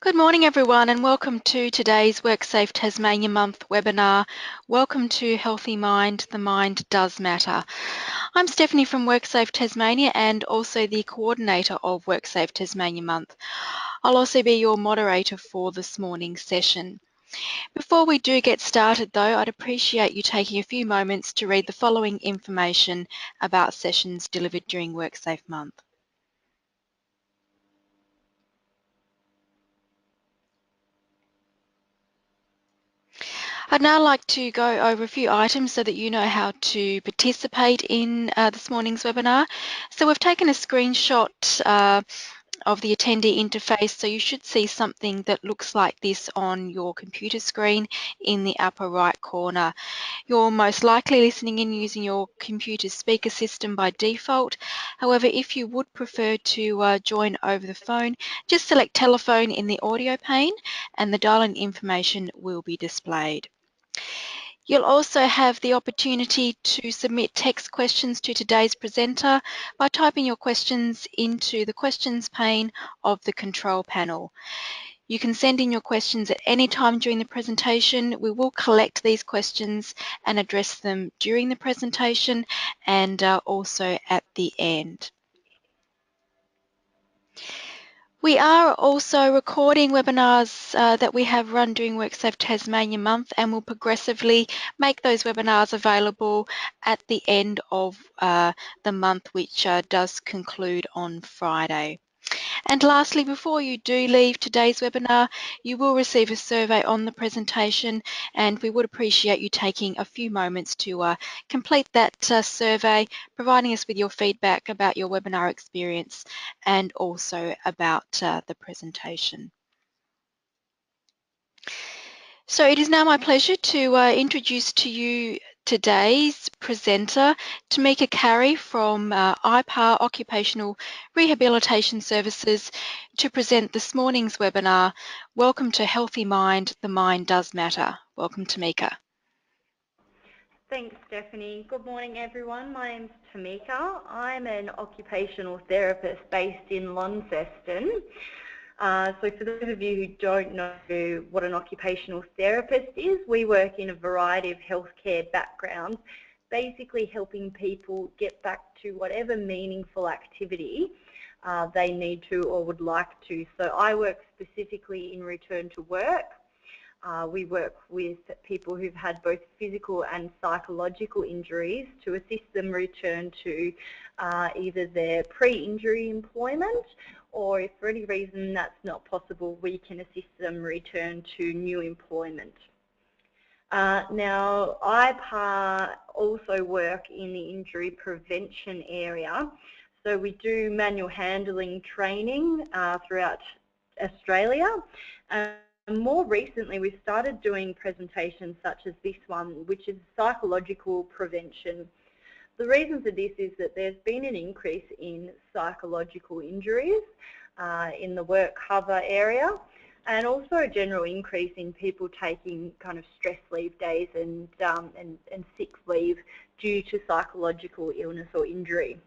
Good morning everyone and welcome to today's WorkSafe Tasmania Month webinar. Welcome to Healthy Mind, the Mind Does Matter. I'm Stephanie from WorkSafe Tasmania and also the coordinator of WorkSafe Tasmania Month. I'll also be your moderator for this morning's session. Before we do get started though, I'd appreciate you taking a few moments to read the following information about sessions delivered during WorkSafe Month. I'd now like to go over a few items so that you know how to participate in this morning's webinar. So we've taken a screenshot of the attendee interface, so you should see something that looks like this on your computer screen in the upper right corner. You're most likely listening in using your computer speaker system by default. However, if you would prefer to join over the phone, just select telephone in the audio pane and the dial-in information will be displayed. You'll also have the opportunity to submit text questions to today's presenter by typing your questions into the questions pane of the control panel. You can send in your questions at any time during the presentation. We will collect these questions and address them during the presentation and also at the end. We are also recording webinars that we have run during WorkSafe Tasmania Month, and will progressively make those webinars available at the end of the month, which does conclude on Friday. And lastly, before you do leave today's webinar, you will receive a survey on the presentation, and we would appreciate you taking a few moments to complete that survey, providing us with your feedback about your webinar experience and also about the presentation. So it is now my pleasure to introduce to you today's presenter, Tamika Carey from IPAR Occupational Rehabilitation Services, to present this morning's webinar, Welcome to Healthy Mind, the Mind Does Matter. Welcome, Tamika. Thanks, Stephanie. Good morning, everyone. My name's Tamika. I'm an occupational therapist based in Launceston. So for those of you who don't know what an occupational therapist is, we work in a variety of healthcare backgrounds, basically helping people get back to whatever meaningful activity they need to or would like to. So I work specifically in return to work. We work with people who've had both physical and psychological injuries to assist them return to either their pre-injury employment, or if for any reason that's not possible, we can assist them return to new employment. Now, IPAR also work in the injury prevention area. So we do manual handling training throughout Australia. More recently, we've started doing presentations such as this one, which is psychological prevention. The reason for this is that there's been an increase in psychological injuries in the work cover area, and also a general increase in people taking kind of stress leave days and sick leave due to psychological illness or injury.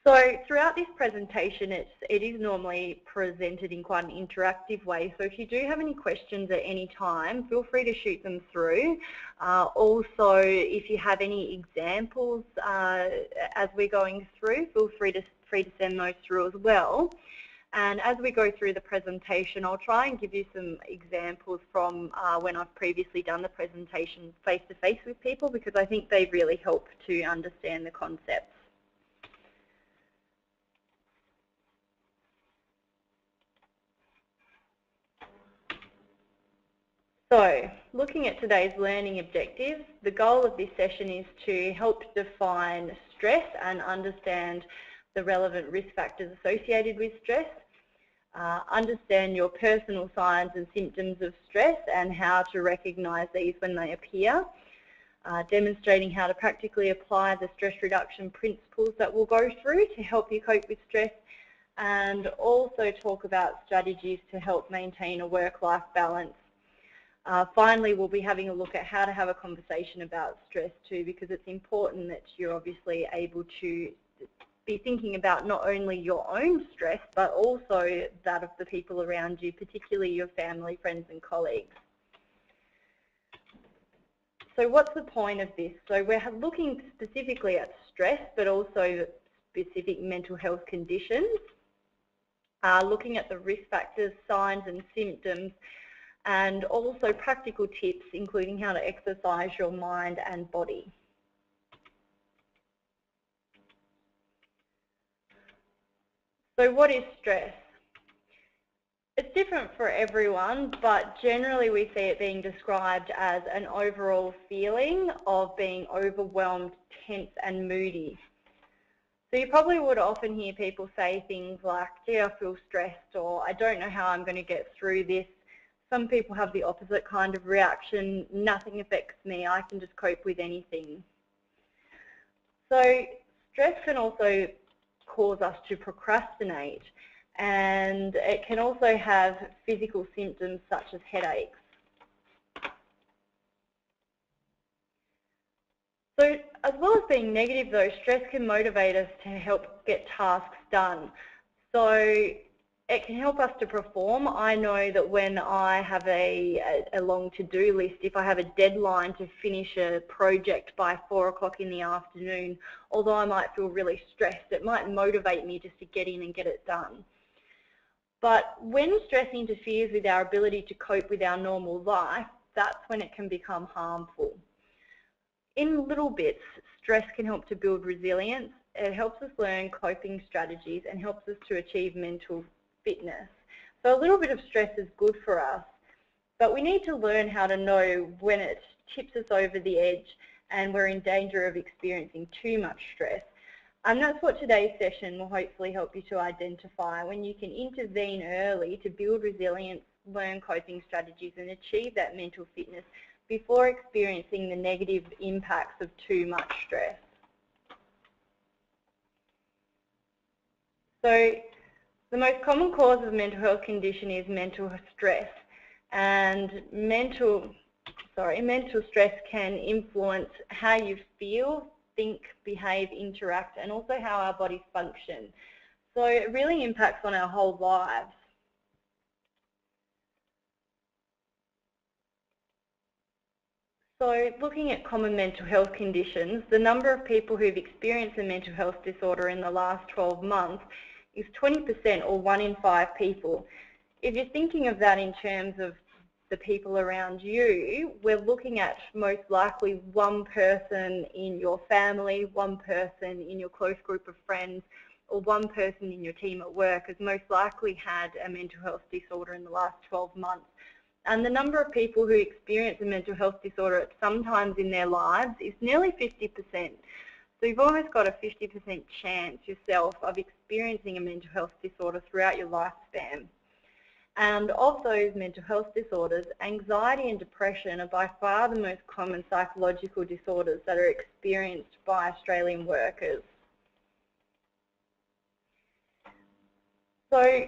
So throughout this presentation, it is normally presented in quite an interactive way. So if you do have any questions at any time, feel free to shoot them through. Also, if you have any examples as we're going through, feel free to send those through as well. And as we go through the presentation, I'll try and give you some examples from when I've previously done the presentation face-to-face with people, because I think they really help to understand the concepts. So, looking at today's learning objectives, the goal of this session is to help define stress and understand the relevant risk factors associated with stress, understand your personal signs and symptoms of stress and how to recognise these when they appear, demonstrating how to practically apply the stress reduction principles that we'll go through to help you cope with stress, and also talk about strategies to help maintain a work-life balance. Finally, we'll be having a look at how to have a conversation about stress too, because it's important that you're obviously able to be thinking about not only your own stress, but also that of the people around you, particularly your family, friends and colleagues. So what's the point of this? So we're looking specifically at stress, but also specific mental health conditions, looking at the risk factors, signs and symptoms, and also practical tips, including how to exercise your mind and body. So what is stress? It's different for everyone, but generally we see it being described as an overall feeling of being overwhelmed, tense and moody. So you probably would often hear people say things like, gee, I feel stressed, or I don't know how I'm going to get through this. Some people have the opposite kind of reaction, nothing affects me, I can just cope with anything. So stress can also cause us to procrastinate, and it can also have physical symptoms such as headaches. So as well as being negative though, stress can motivate us to help get tasks done. So it can help us to perform. I know that when I have a long to-do list, if I have a deadline to finish a project by 4 o'clock in the afternoon, although I might feel really stressed, it might motivate me just to get in and get it done. But when stress interferes with our ability to cope with our normal life, that's when it can become harmful. In little bits, stress can help to build resilience. It helps us learn coping strategies and helps us to achieve mental fitness. So a little bit of stress is good for us, but we need to learn how to know when it tips us over the edge and we're in danger of experiencing too much stress. And that's what today's session will hopefully help you to identify, when you can intervene early to build resilience, learn coping strategies and achieve that mental fitness before experiencing the negative impacts of too much stress. So the most common cause of mental health condition is mental stress, and mental stress can influence how you feel, think, behave, interact, and also how our bodies function. So it really impacts on our whole lives. So looking at common mental health conditions, the number of people who've experienced a mental health disorder in the last 12 months is 20%, or 1 in 5 people. If you're thinking of that in terms of the people around you, we're looking at most likely one person in your family, one person in your close group of friends, or one person in your team at work has most likely had a mental health disorder in the last 12 months. And the number of people who experience a mental health disorder at some times in their lives is nearly 50%. So you've almost got a 50% chance yourself of experiencing a mental health disorder throughout your lifespan. And of those mental health disorders, anxiety and depression are by far the most common psychological disorders that are experienced by Australian workers. So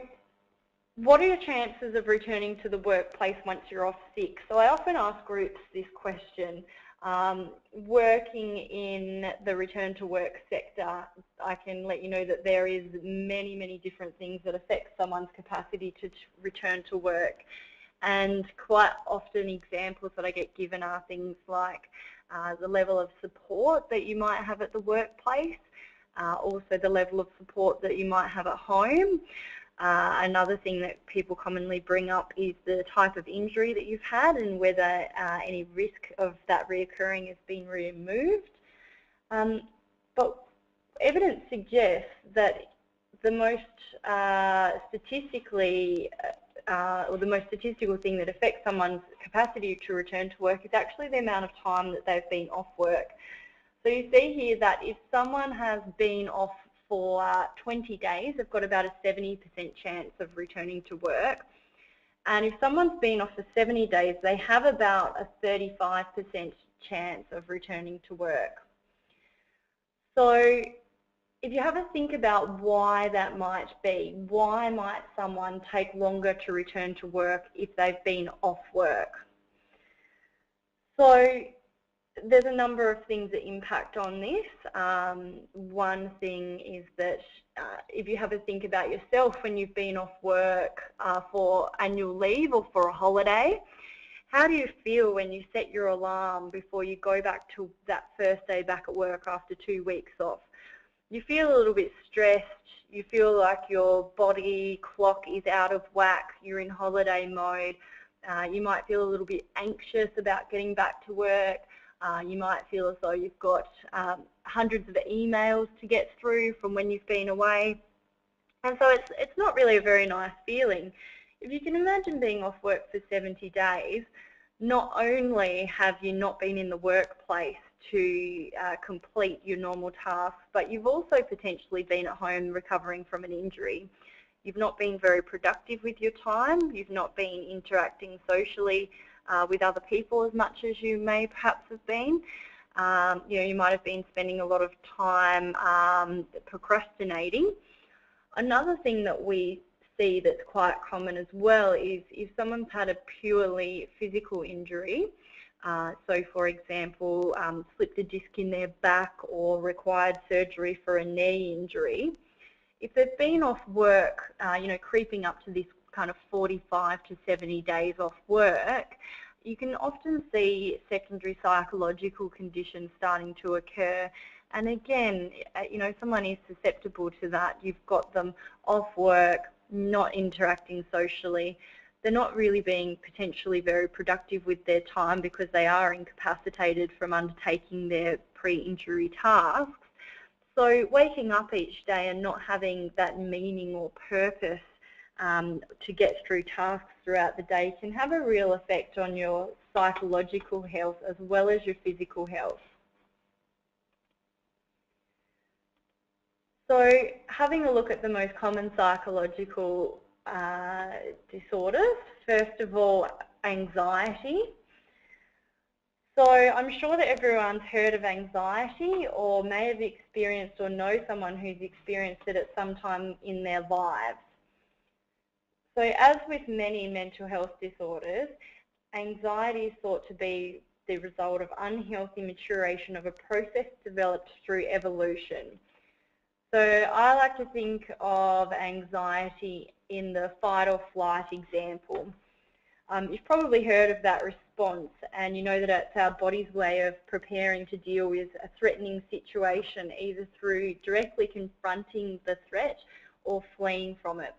what are your chances of returning to the workplace once you're off sick? So I often ask groups this question. Working in the return to work sector, I can let you know that there is many, many different things that affect someone's capacity to return to work. And quite often examples that I get given are things like the level of support that you might have at the workplace, also the level of support that you might have at home. Another thing that people commonly bring up is the type of injury that you've had and whether any risk of that reoccurring has been removed. But evidence suggests that the most statistical thing that affects someone's capacity to return to work is actually the amount of time that they've been off work. So you see here that if someone has been off for 20 days, they've got about a 70% chance of returning to work. And if someone's been off for 70 days, they have about a 35% chance of returning to work. So if you have a think about why that might be, why might someone take longer to return to work if they've been off work? So there's a number of things that impact on this. One thing is that if you have a think about yourself when you've been off work for annual leave or for a holiday, how do you feel when you set your alarm before you go back to that first day back at work after 2 weeks off? You feel a little bit stressed, you feel like your body clock is out of whack, you're in holiday mode, you might feel a little bit anxious about getting back to work, you might feel as though you've got hundreds of emails to get through from when you've been away, and so it's not really a very nice feeling. If you can imagine being off work for 70 days, not only have you not been in the workplace to complete your normal tasks, but you've also potentially been at home recovering from an injury. You've not been very productive with your time. You've not been interacting socially with other people as much as you may perhaps have been. You might have been spending a lot of time procrastinating. Another thing that we see that's quite common as well is if someone's had a purely physical injury, so for example, slipped a disc in their back or required surgery for a knee injury, if they've been off work, creeping up to this kind of 45 to 70 days off work, you can often see secondary psychological conditions starting to occur. And again, someone is susceptible to that. You've got them off work, not interacting socially. They're not really being potentially very productive with their time because they are incapacitated from undertaking their pre-injury tasks. So waking up each day and not having that meaning or purpose to get through tasks throughout the day can have a real effect on your psychological health as well as your physical health. So having a look at the most common psychological disorders, first of all, anxiety. So I'm sure that everyone's heard of anxiety or may have experienced or know someone who's experienced it at some time in their lives. So as with many mental health disorders, anxiety is thought to be the result of unhealthy maturation of a process developed through evolution. So I like to think of anxiety in the fight or flight example. You've probably heard of that response, and you know that it's our body's way of preparing to deal with a threatening situation, either through directly confronting the threat or fleeing from it.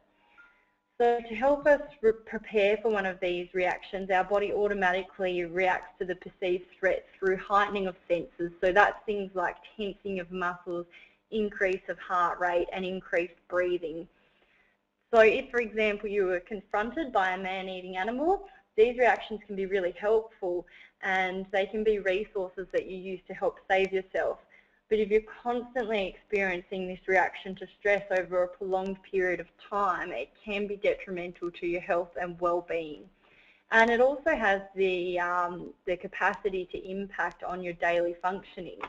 So to help us prepare for one of these reactions, our body automatically reacts to the perceived threat through heightening of senses. So that's things like tensing of muscles, increase of heart rate, and increased breathing. So if, for example, you were confronted by a man-eating animal, these reactions can be really helpful and they can be resources that you use to help save yourself. But if you're constantly experiencing this reaction to stress over a prolonged period of time, it can be detrimental to your health and well-being. And it also has the capacity to impact on your daily functioning.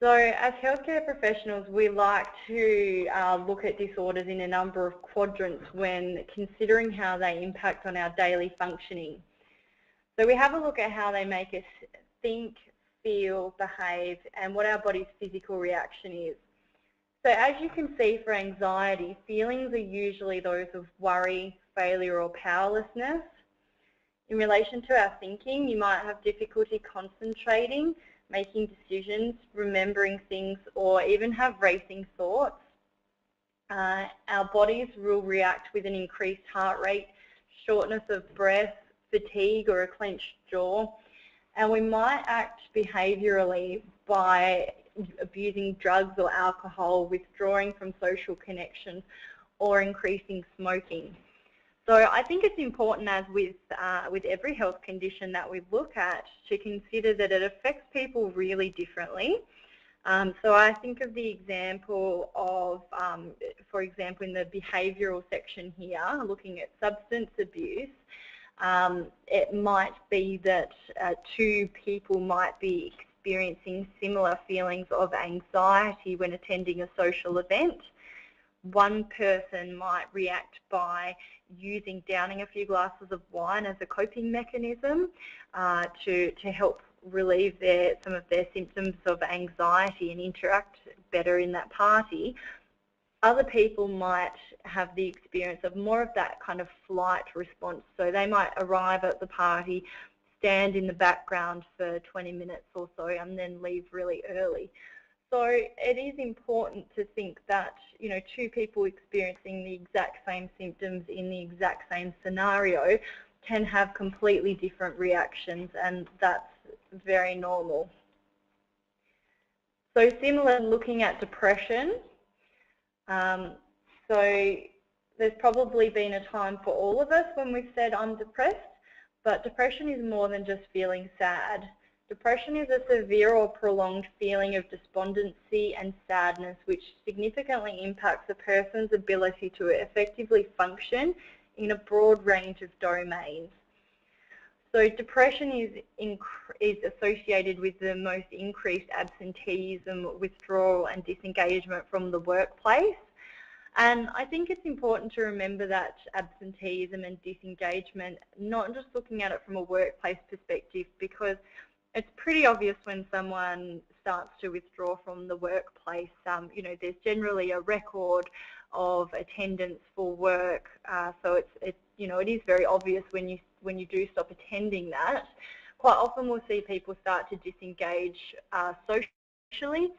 So as healthcare professionals, we like to look at disorders in a number of quadrants when considering how they impact on our daily functioning. So we have a look at how they make us think, feel, behave, and what our body's physical reaction is. So as you can see for anxiety, feelings are usually those of worry, failure, or powerlessness. In relation to our thinking, you might have difficulty concentrating, making decisions, remembering things, or even have racing thoughts. Our bodies will react with an increased heart rate, shortness of breath, fatigue, or a clenched jaw. And we might act behaviourally by abusing drugs or alcohol, withdrawing from social connections, or increasing smoking. So I think it's important, as with every health condition that we look at, to consider that it affects people really differently. So I think of the example of, for example, in the behavioural section here, looking at substance abuse, it might be that two people might be experiencing similar feelings of anxiety when attending a social event. One person might react by downing a few glasses of wine as a coping mechanism to help relieve some of their symptoms of anxiety and interact better in that party. Other people might have the experience of more of that kind of flight response. So they might arrive at the party, stand in the background for 20 minutes or so, and then leave really early. So it is important to think that, two people experiencing the exact same symptoms in the exact same scenario can have completely different reactions, and that's very normal. So similar, looking at depression, so there's probably been a time for all of us when we've said I'm depressed, but depression is more than just feeling sad. Depression is a severe or prolonged feeling of despondency and sadness which significantly impacts a person's ability to effectively function in a broad range of domains. So depression is associated with the most increased absenteeism, withdrawal and disengagement from the workplace. And I think it's important to remember that absenteeism and disengagement, not just looking at it from a workplace perspective, because it's pretty obvious when someone starts to withdraw from the workplace. There's generally a record of attendance for work, so it is very obvious when you do stop attending that. Quite often we'll see people start to disengage socially,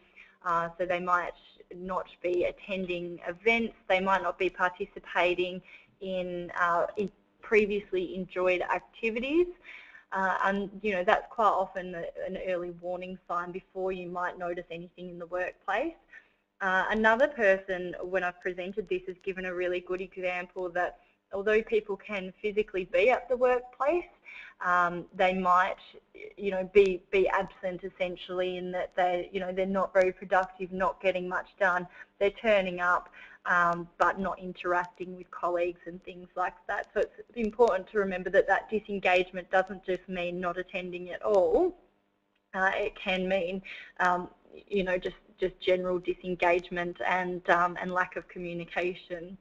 so they might not be attending events, they might not be participating in previously enjoyed activities. And that's quite often an early warning sign before you might notice anything in the workplace. Another person, when I've presented this, has given a really good example that although people can physically be at the workplace, they might, be absent essentially in that they're not very productive, not getting much done. They're turning up, but not interacting with colleagues and things like that. So it's important to remember that disengagement doesn't just mean not attending at all. It can mean, just general disengagement and lack of communication.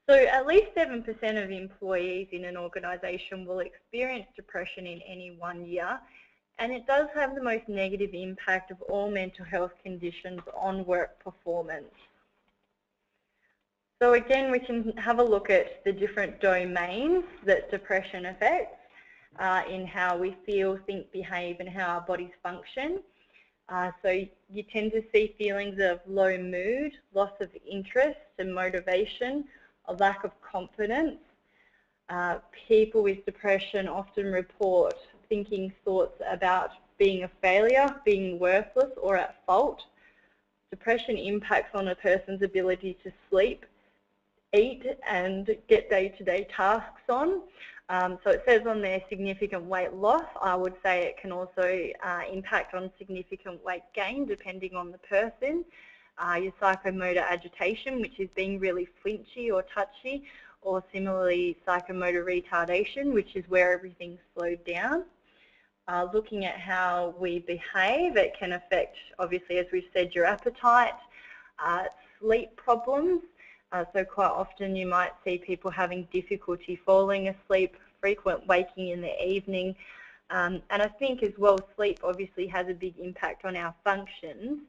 So at least 7% of employees in an organisation will experience depression in any 1 year, and it does have the most negative impact of all mental health conditions on work performance. So again, we can have a look at the different domains that depression affects in how we feel, think, behave, and how our bodies function. So you tend to see feelings of low mood, loss of interest and motivation, a lack of confidence. People with depression often report thinking thoughts about being a failure, being worthless or at fault. Depression impacts on a person's ability to sleep, eat and get day-to-day tasks on. So it says on there significant weight loss. I would say it can also impact on significant weight gain depending on the person. Your psychomotor agitation, which is being really flinchy or touchy, or similarly psychomotor retardation, which is where everything's slowed down. Looking at how we behave, it can affect, obviously, as we've said, your appetite, sleep problems. So quite often you might see people having difficulty falling asleep, frequent waking in the evening. And I think as well, sleep obviously has a big impact on our functions.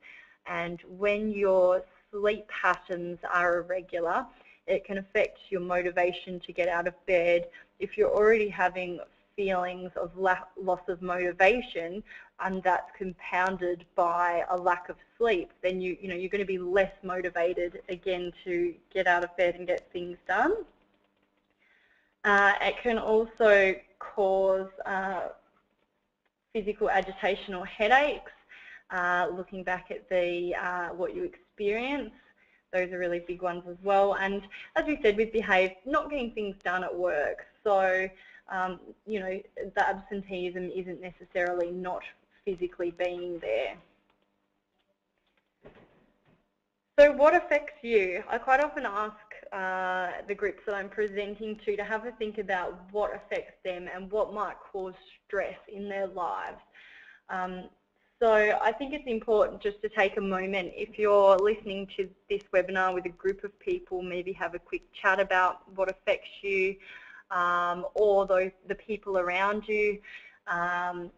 And when your sleep patterns are irregular, it can affect your motivation to get out of bed. If you're already having feelings of loss of motivation, and that's compounded by a lack of sleep, then you're going to be less motivated again to get out of bed and get things done. It can also cause physical agitation or headaches. Looking back at the what you experience, those are really big ones as well. And as we said, with behave, not getting things done at work. So the absenteeism isn't necessarily not physically being there. So what affects you? I quite often ask the groups that I'm presenting to have a think about what affects them and what might cause stress in their lives. So I think it's important just to take a moment, if you're listening to this webinar with a group of people, maybe have a quick chat about what affects you, or the people around you. And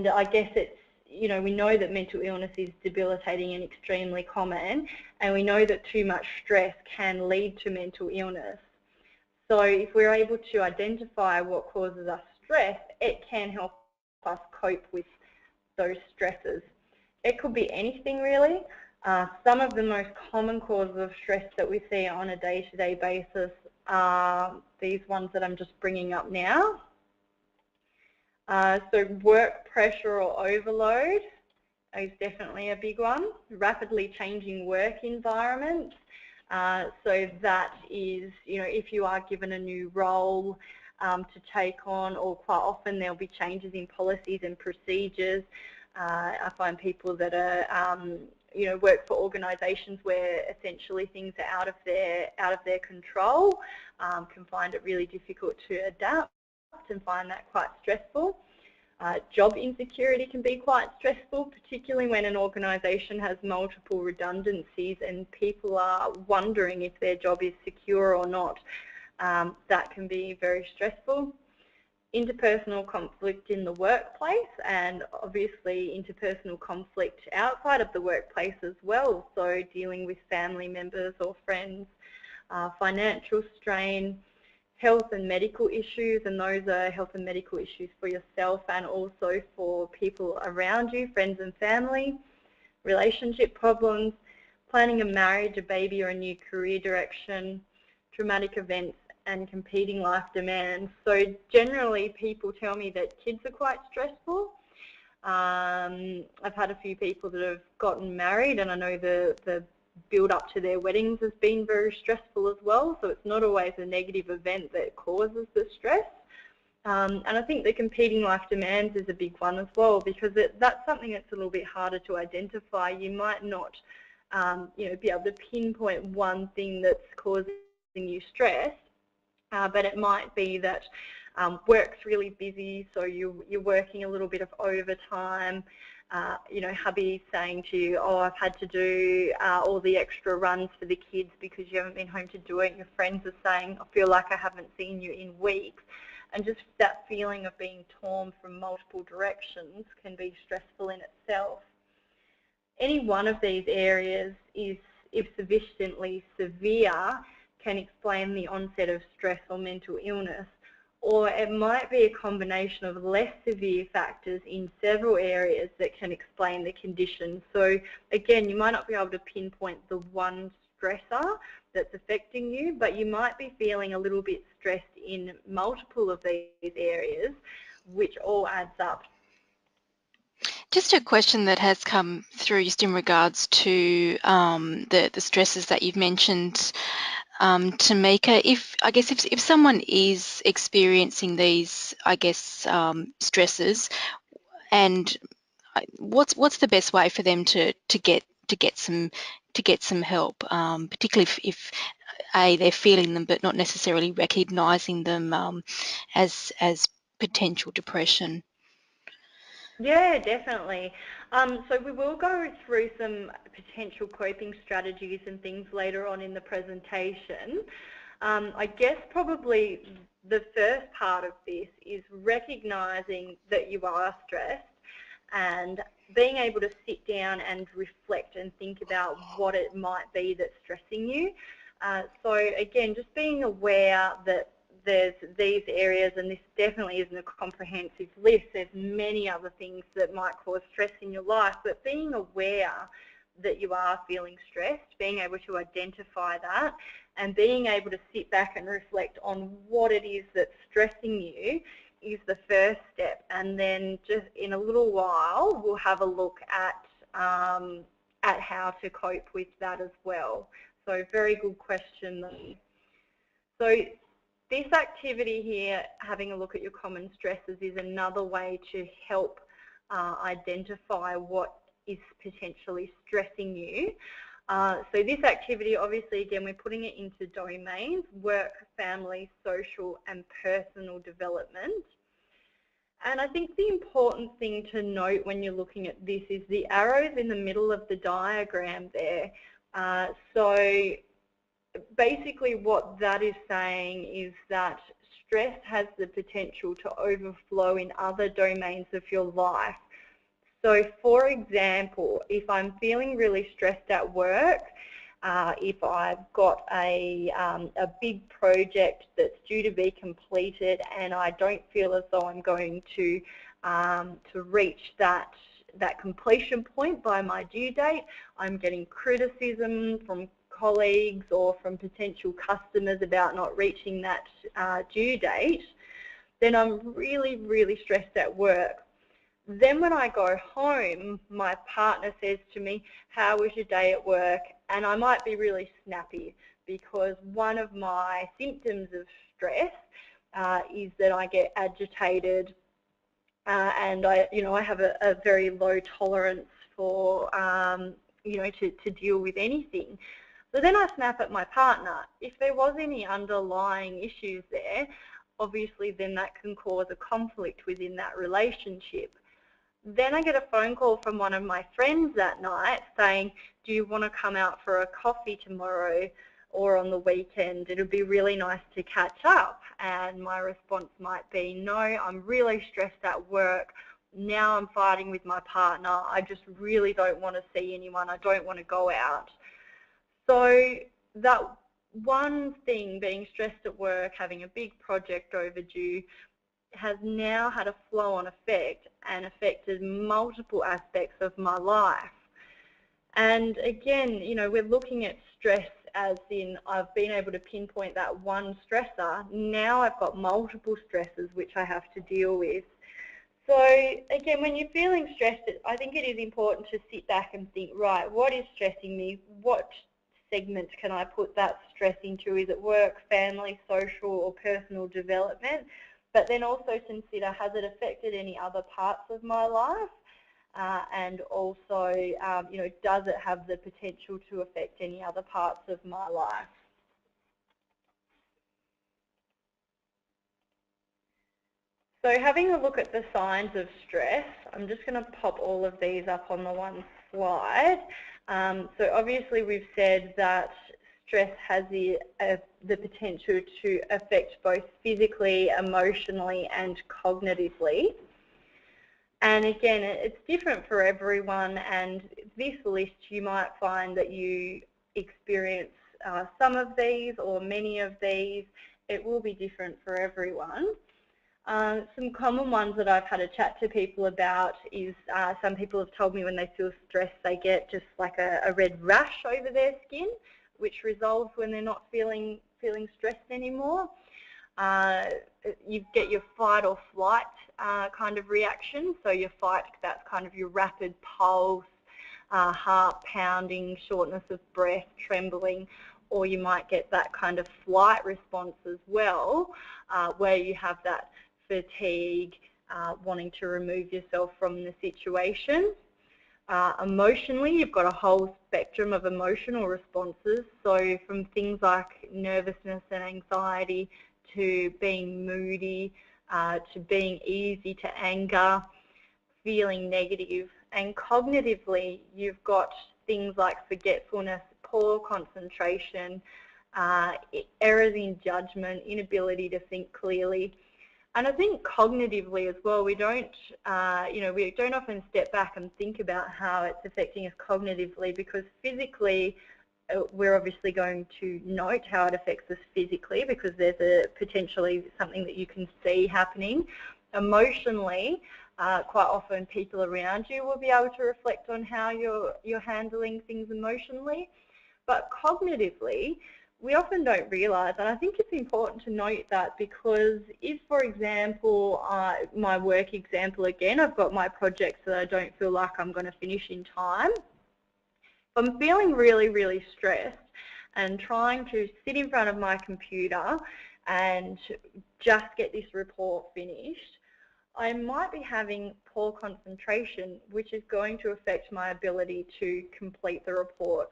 I guess it's, we know that mental illness is debilitating and extremely common, and we know that too much stress can lead to mental illness. So if we're able to identify what causes us stress, it can help us cope with those stresses. It could be anything really. Some of the most common causes of stress that we see on a day-to-day basis are these ones that I'm just bringing up now. So work pressure or overload is definitely a big one. Rapidly changing work environments. So that is, if you are given a new role to take on, or quite often there'll be changes in policies and procedures. I find people that are, work for organisations where essentially things are out of their control, can find it really difficult to adapt and find that quite stressful. Job insecurity can be quite stressful, particularly when an organisation has multiple redundancies and people are wondering if their job is secure or not. That can be very stressful. Interpersonal conflict in the workplace, and obviously interpersonal conflict outside of the workplace as well, so dealing with family members or friends. Financial strain, health and medical issues, and those are health and medical issues for yourself and also for people around you, friends and family. Relationship problems, planning a marriage, a baby or a new career direction, traumatic events and competing life demands. So generally people tell me that kids are quite stressful. I've had a few people that have gotten married, and I know the build up to their weddings has been very stressful as well, so it's not always a negative event that causes the stress. And I think the competing life demands is a big one as well, because that's something that's a little bit harder to identify. You might not be able to pinpoint one thing that's causing you stress, but it might be that work's really busy, so you're working a little bit of overtime. Hubby's saying to you, oh, I've had to do all the extra runs for the kids because you haven't been home to do it. Your friends are saying, I feel like I haven't seen you in weeks. And just that feeling of being torn from multiple directions can be stressful in itself. Any one of these areas is, if sufficiently severe, can explain the onset of stress or mental illness, or it might be a combination of less severe factors in several areas that can explain the condition. So again, you might not be able to pinpoint the one stressor that's affecting you, but you might be feeling a little bit stressed in multiple of these areas, which all adds up. Just a question that has come through just in regards to the stresses that you've mentioned, Tamika. If someone is experiencing these, stresses, and what's the best way for them to get some help, particularly if they're feeling them but not necessarily recognising them as potential depression? Yeah, definitely. So we will go through some potential coping strategies and things later on in the presentation. I guess probably the first part of this is recognising that you are stressed and being able to sit down and reflect and think about what it might be that's stressing you. So again, just being aware that there's these areas, and this definitely isn't a comprehensive list. There's many other things that might cause stress in your life, but being aware that you are feeling stressed, being able to identify that, and being able to sit back and reflect on what it is that's stressing you is the first step. And then just in a little while, we'll have a look at how to cope with that as well. So very good question. So this activity here, having a look at your common stresses, is another way to help identify what is potentially stressing you. So this activity, obviously, again, we're putting it into domains: work, family, social and personal development. And I think the important thing to note when you're looking at this is the arrows in the middle of the diagram there. So basically what that is saying is that stress has the potential to overflow in other domains of your life. So for example, if I'm feeling really stressed at work, if I've got a big project that's due to be completed and I don't feel as though I'm going to reach that completion point by my due date, I'm getting criticism from colleagues or from potential customers about not reaching that due date, then I'm really, really stressed at work. Then when I go home, my partner says to me, how was your day at work? And I might be really snappy because one of my symptoms of stress is that I get agitated and I have a very low tolerance for, to deal with anything. So then I snap at my partner. If there was any underlying issues there, obviously then that can cause a conflict within that relationship. Then I get a phone call from one of my friends that night saying, do you want to come out for a coffee tomorrow or on the weekend? It'll be really nice to catch up. And my response might be, no, I'm really stressed at work. Now I'm fighting with my partner. I just really don't want to see anyone. I don't want to go out. So that one thing, being stressed at work, having a big project overdue, has now had a flow-on effect and affected multiple aspects of my life. And again, we're looking at stress as in I've been able to pinpoint that one stressor. Now I've got multiple stresses which I have to deal with. So again, when you're feeling stressed, I think it is important to sit back and think, right, what is stressing me? What segment can I put that stress into? Is it work, family, social, or personal development? But then also consider, has it affected any other parts of my life? And also, does it have the potential to affect any other parts of my life? So having a look at the signs of stress, I'm just going to pop all of these up on the one slide. So obviously we've said that stress has the potential to affect both physically, emotionally and cognitively. And again, it's different for everyone, and this list you might find that you experience some of these or many of these. It will be different for everyone. Some common ones that I've had a chat to people about is some people have told me when they feel stressed they get just like a red rash over their skin, which resolves when they're not feeling stressed anymore. You get your fight or flight kind of reaction. So your fight, that's kind of your rapid pulse, heart pounding, shortness of breath, trembling, or you might get that kind of flight response as well, where you have that fatigue, wanting to remove yourself from the situation. Emotionally, you've got a whole spectrum of emotional responses, so from things like nervousness and anxiety to being moody, to being easy to anger, feeling negative. And cognitively, you've got things like forgetfulness, poor concentration, errors in judgment, inability to think clearly. And I think cognitively as well, we don't often step back and think about how it's affecting us cognitively, because physically, we're obviously going to note how it affects us physically because there's potentially something that you can see happening. Emotionally, quite often people around you will be able to reflect on how you're handling things emotionally. But cognitively, we often don't realise, and I think it's important to note that, because if, for example, my work example again, I've got my projects that I don't feel like I'm going to finish in time. If I'm feeling really, really stressed and trying to sit in front of my computer and just get this report finished, I might be having poor concentration, which is going to affect my ability to complete the report.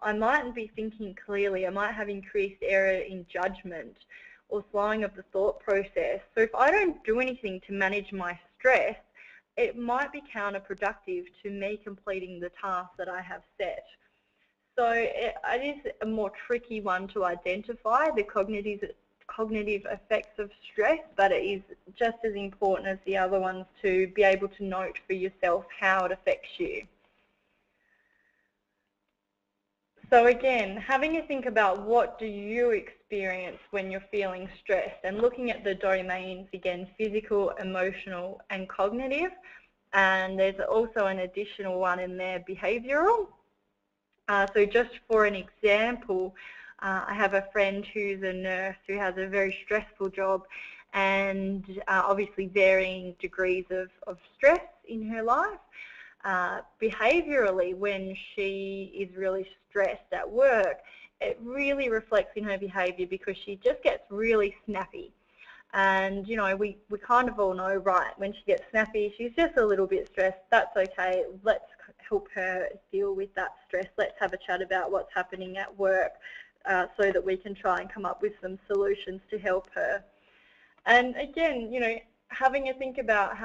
I mightn't be thinking clearly. I might have increased error in judgment, or slowing of the thought process. So if I don't do anything to manage my stress, it might be counterproductive to me completing the task that I have set. So it is a more tricky one to identify, the cognitive effects of stress, but it is just as important as the other ones to be able to note for yourself how it affects you. So again, having a think about what do you experience when you're feeling stressed, and looking at the domains again, physical, emotional and cognitive, and there's also an additional one in there, behavioural. So just for an example, I have a friend who's a nurse who has a very stressful job, and obviously varying degrees of stress in her life. Behaviourally, when she is really stressed at work, it really reflects in her behaviour because she just gets really snappy. And, you know, we kind of all know, right, when she gets snappy, she's just a little bit stressed. That's okay. Let's help her deal with that stress. Let's have a chat about what's happening at work so that we can try and come up with some solutions to help her. And again, you know, having a think about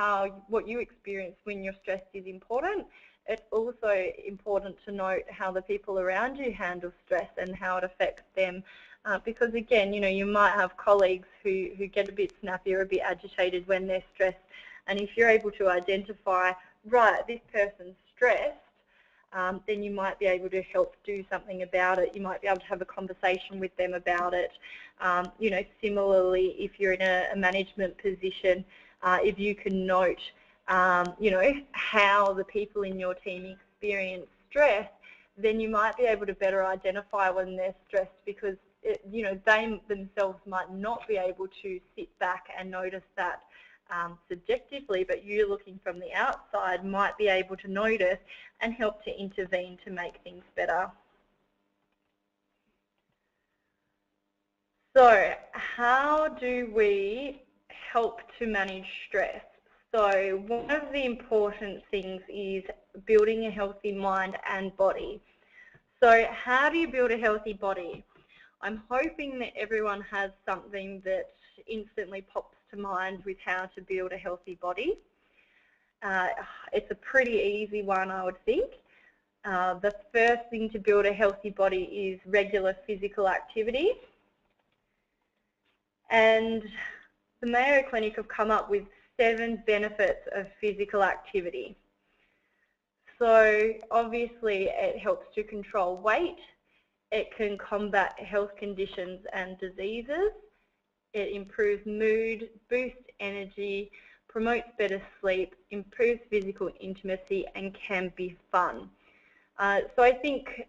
what you experience when you're stressed is important. It's also important to note how the people around you handle stress and how it affects them. Because again, you know, you might have colleagues who get a bit snappy or a bit agitated when they're stressed. And if you're able to identify, right, this person's stressed, then you might be able to help do something about it. You might be able to have a conversation with them about it. You know, similarly, if you're in a management position, if you can note, you know, how the people in your team experience stress, then you might be able to better identify when they're stressed, because you know, they themselves might not be able to sit back and notice that subjectively, but you looking from the outside might be able to notice and help to intervene to make things better. So how do we help to manage stress? So one of the important things is building a healthy mind and body. So how do you build a healthy body? I'm hoping that everyone has something that instantly pops to mind with how to build a healthy body. It's a pretty easy one, I would think. The first thing to build a healthy body is regular physical activity. And the Mayo Clinic have come up with 7 benefits of physical activity. So obviously it helps to control weight. It can combat health conditions and diseases. It improves mood, boosts energy, promotes better sleep, improves physical intimacy, and can be fun. So I think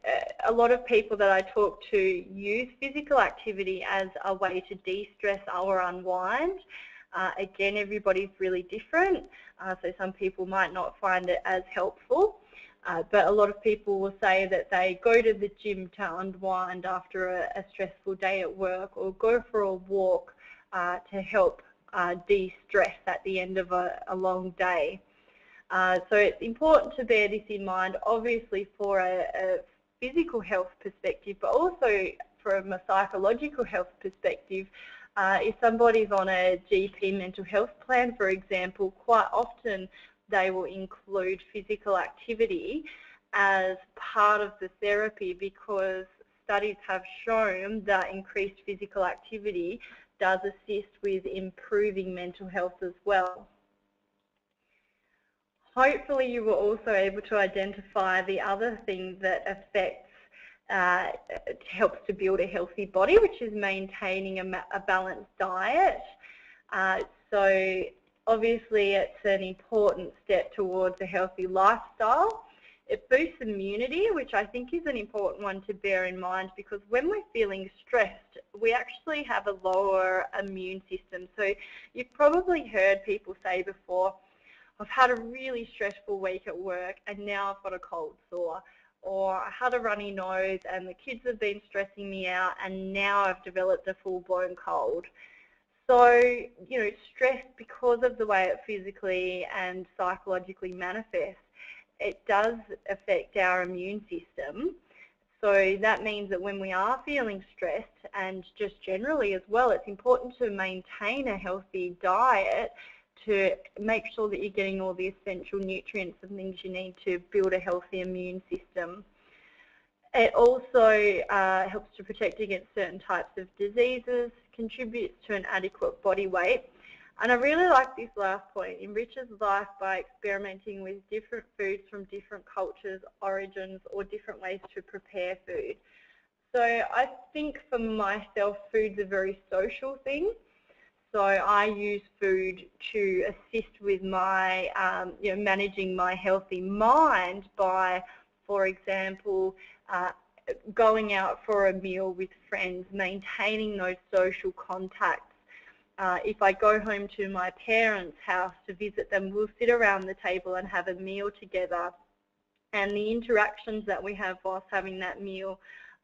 a lot of people that I talk to use physical activity as a way to de-stress or unwind. Again, everybody's really different, so some people might not find it as helpful. But a lot of people will say that they go to the gym to unwind after a stressful day at work, or go for a walk to help de-stress at the end of a long day. So it's important to bear this in mind, obviously for a physical health perspective, but also from a psychological health perspective. If somebody's on a GP mental health plan, for example, quite often they will include physical activity as part of the therapy, because studies have shown that increased physical activity does assist with improving mental health as well. Hopefully you were also able to identify the other thing that affects, helps to build a healthy body, which is maintaining a balanced diet. So obviously it's an important step towards a healthy lifestyle. It boosts immunity, which I think is an important one to bear in mind, because when we're feeling stressed, we actually have a lower immune system. So you've probably heard people say before, I've had a really stressful week at work and now I've got a cold sore, or I had a runny nose and the kids have been stressing me out and now I've developed a full-blown cold. So, you know, stress, because of the way it physically and psychologically manifests, it does affect our immune system. So that means that when we are feeling stressed, and just generally as well, it's important to maintain a healthy diet to make sure that you're getting all the essential nutrients and things you need to build a healthy immune system. It also helps to protect against certain types of diseases, contributes to an adequate body weight. And I really like this last point, enriches life by experimenting with different foods from different cultures, origins, or different ways to prepare food. So I think for myself, food's a very social thing. So I use food to assist with my, managing my healthy mind by, for example, going out for a meal with friends, maintaining those social contacts. If I go home to my parents' house to visit them, we'll sit around the table and have a meal together. And the interactions that we have whilst having that meal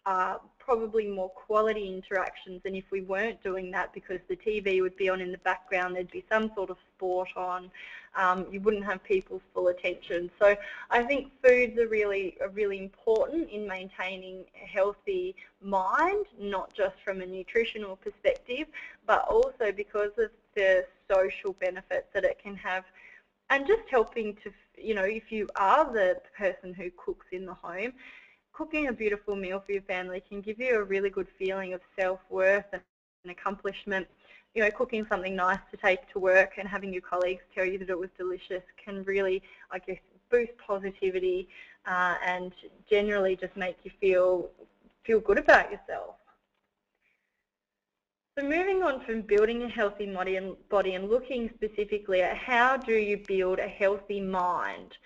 are probably more quality interactions than if we weren't doing that, because the TV would be on in the background, there'd be some sort of sport on, you wouldn't have people's full attention. So I think foods are really important in maintaining a healthy mind, not just from a nutritional perspective, but also because of the social benefits that it can have. And just helping to, if you are the person who cooks in the home, cooking a beautiful meal for your family can give you a really good feeling of self-worth and accomplishment. Cooking something nice to take to work and having your colleagues tell you that it was delicious can really, I guess, boost positivity and generally just make you feel good about yourself. So moving on from building a healthy body and looking specifically at how do you build a healthy mind.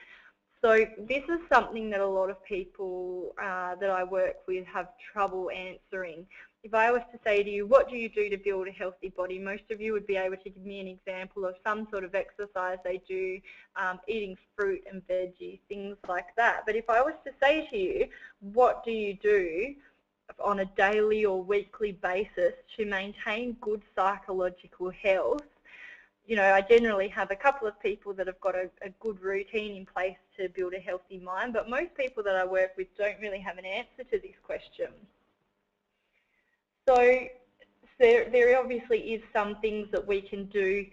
So this is something that a lot of people that I work with have trouble answering. If I was to say to you, what do you do to build a healthy body? Most of you would be able to give me an example of some sort of exercise they do, eating fruit and veggies, things like that. But if I was to say to you, what do you do on a daily or weekly basis to maintain good psychological health? I generally have a couple of people that have got a good routine in place to build a healthy mind, but most people that I work with don't really have an answer to this question. So there obviously is some things that we can do,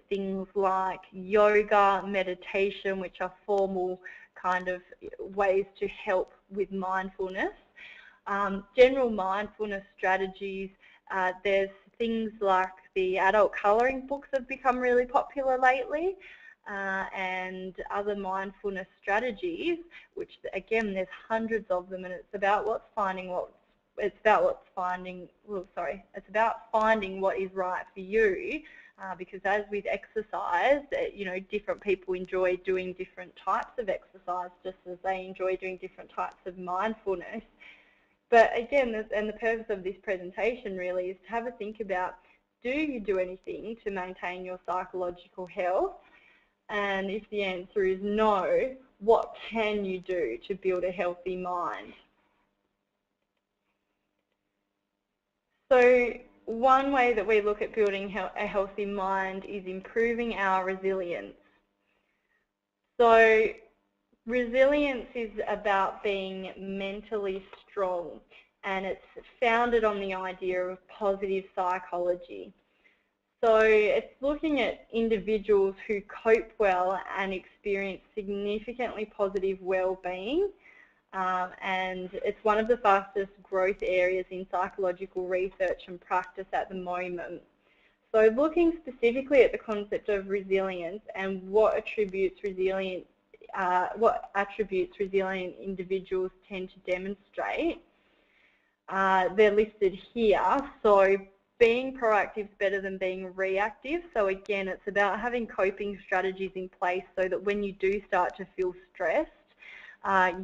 things like yoga, meditation, which are formal kind of ways to help with mindfulness. General mindfulness strategies, there's things like the adult colouring books have become really popular lately, and other mindfulness strategies, which again there's hundreds of them, and it's about finding what is right for you. Because as with exercise, different people enjoy doing different types of exercise, just as they enjoy doing different types of mindfulness. But again, and the purpose of this presentation really is to have a think about, do you do anything to maintain your psychological health? And if the answer is no, what can you do to build a healthy mind? So one way that we look at building a healthy mind is improving our resilience. So resilience is about being mentally strong, and it's founded on the idea of positive psychology. So it's looking at individuals who cope well and experience significantly positive well-being, and it's one of the fastest growth areas in psychological research and practice at the moment. So looking specifically at the concept of resilience and what attributes resilient individuals tend to demonstrate, they're listed here. So being proactive is better than being reactive. So again, it's about having coping strategies in place so that when you do start to feel stressed,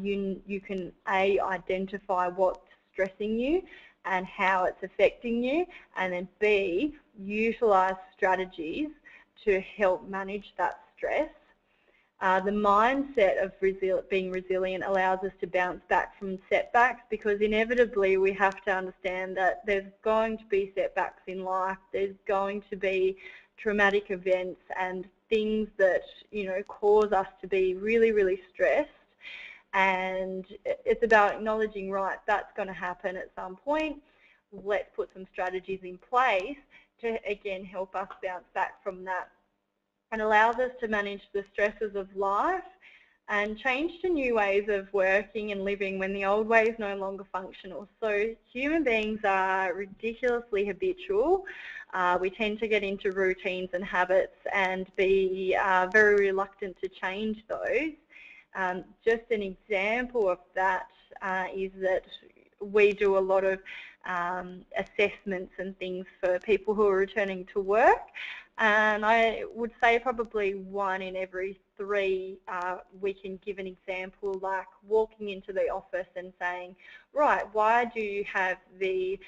you can A, identify what's stressing you and how it's affecting you, and then B, utilise strategies to help manage that stress. The mindset of being resilient allows us to bounce back from setbacks, because inevitably we have to understand that there's going to be setbacks in life, there's going to be traumatic events and things that cause us to be really, really stressed. And it's about acknowledging, right, that's going to happen at some point. Let's put some strategies in place to, again, help us bounce back from that, and allows us to manage the stresses of life and change to new ways of working and living when the old way is no longer functional. So human beings are ridiculously habitual. We tend to get into routines and habits and be very reluctant to change those. Just an example of that is that we do a lot of assessments and things for people who are returning to work, and I would say probably 1 in every 3 we can give an example, like walking into the office and saying, right, why do you have the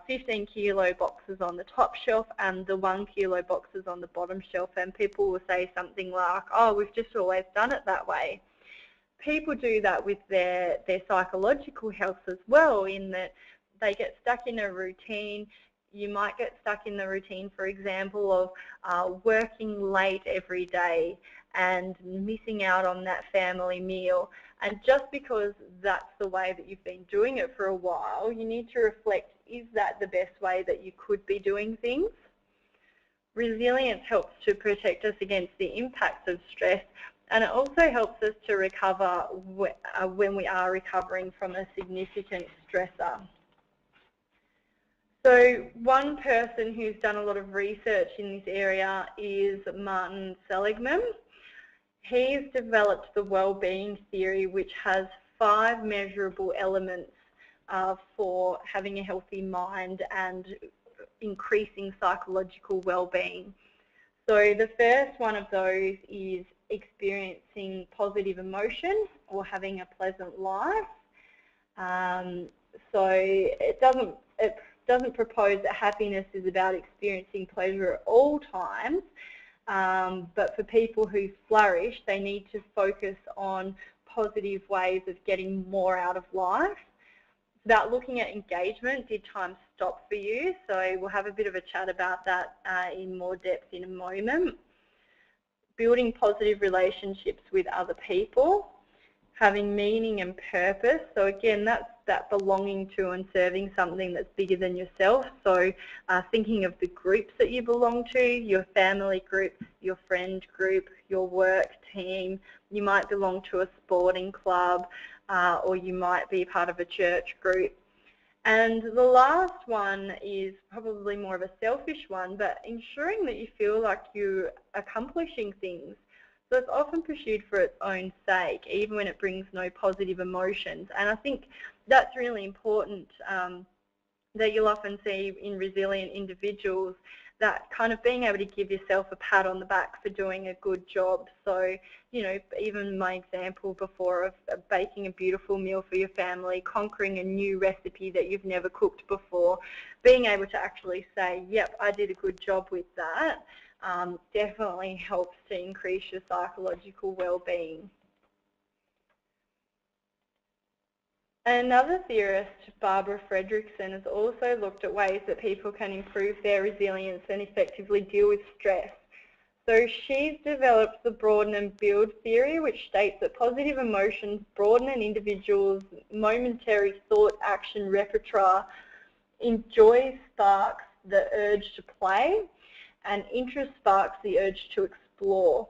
15 kilo boxes on the top shelf and the 1 kilo boxes on the bottom shelf? And people will say something like, oh, we've just always done it that way. People do that with their psychological health as well, in that they get stuck in a routine. You might get stuck in the routine, for example, of working late every day and missing out on that family meal. And just because that's the way that you've been doing it for a while, you need to reflect, is that the best way that you could be doing things? Resilience helps to protect us against the impacts of stress, and it also helps us to recover when we are recovering from a significant stressor. So one person who's done a lot of research in this area is Seligman. He's developed the wellbeing theory, which has 5 measurable elements for having a healthy mind and increasing psychological well-being. So the first one of those is experiencing positive emotion or having a pleasant life. So it doesn't propose that happiness is about experiencing pleasure at all times, but for people who flourish, they need to focus on positive ways of getting more out of life. It's about looking at engagement. Did time stop for you? So we'll have a bit of a chat about that in more depth in a moment. Building positive relationships with other people, having meaning and purpose. So again, that's that belonging to and serving something that's bigger than yourself. So thinking of the groups that you belong to, your family group, your friend group, your work team. You might belong to a sporting club, or you might be part of a church group. And the last one is probably more of a selfish one, but ensuring that you feel like you're accomplishing things. So it's often pursued for its own sake, even when it brings no positive emotions. And I think that's really important, that you'll often see in resilient individuals, that kind of being able to give yourself a pat on the back for doing a good job. So, you know, even my example before of baking a beautiful meal for your family, conquering a new recipe that you've never cooked before, being able to actually say, yep, I did a good job with that, definitely helps to increase your psychological well-being. Another theorist, Barbara Fredrickson, has also looked at ways that people can improve their resilience and effectively deal with stress. So she's developed the broaden and build theory, which states that positive emotions broaden an individual's momentary thought action repertoire. Enjoy sparks the urge to play, and interest sparks the urge to explore.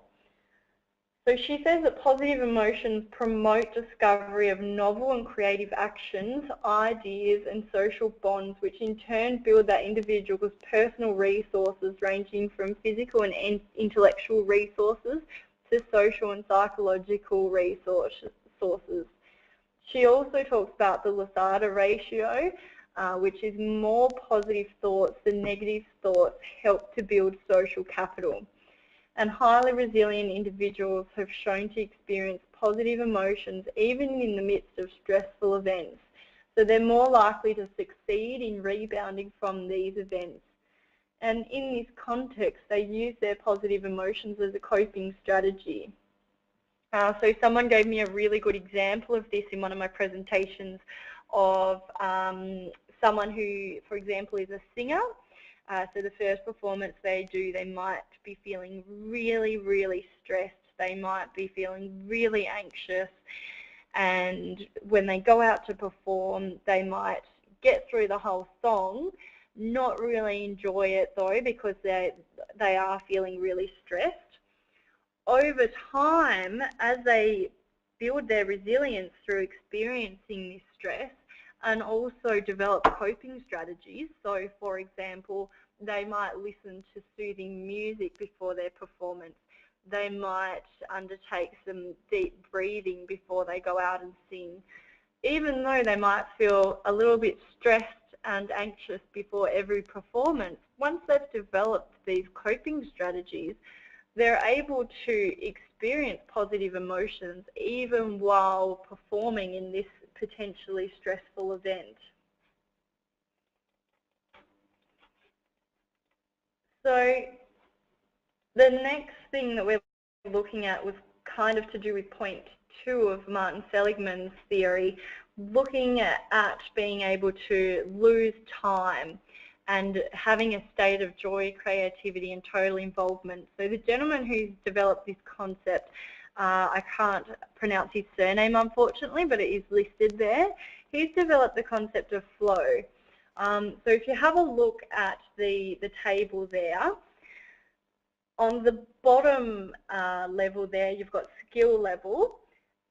So she says that positive emotions promote discovery of novel and creative actions, ideas and social bonds, which in turn build that individual's personal resources, ranging from physical and intellectual resources to social and psychological resources. She also talks about the Lasada ratio, which is more positive thoughts than negative thoughts help to build social capital. And highly resilient individuals have shown to experience positive emotions even in the midst of stressful events. So they're more likely to succeed in rebounding from these events. And in this context, they use their positive emotions as a coping strategy. So someone gave me a really good example of this in one of my presentations of someone who, for example, is a singer. So the first performance they do, they might be feeling really, really stressed. They might be feeling really anxious. and when they go out to perform, they might get through the whole song, not really enjoy it though because they are feeling really stressed. Over time, as they build their resilience through experiencing this stress and also develop coping strategies, so for example, they might listen to soothing music before their performance. They might undertake some deep breathing before they go out and sing. Even though they might feel a little bit stressed and anxious before every performance, once they've developed these coping strategies, they're able to experience positive emotions even while performing in this potentially stressful event. So the next thing that we're looking at was kind of to do with point 2 of Martin Seligman's theory, looking at being able to lose time and having a state of joy, creativity and total involvement. So the gentleman who's developed this concept, I can't pronounce his surname unfortunately, but it is listed there. He's developed the concept of flow. So if you have a look at the table there, on the bottom level there, you've got skill level.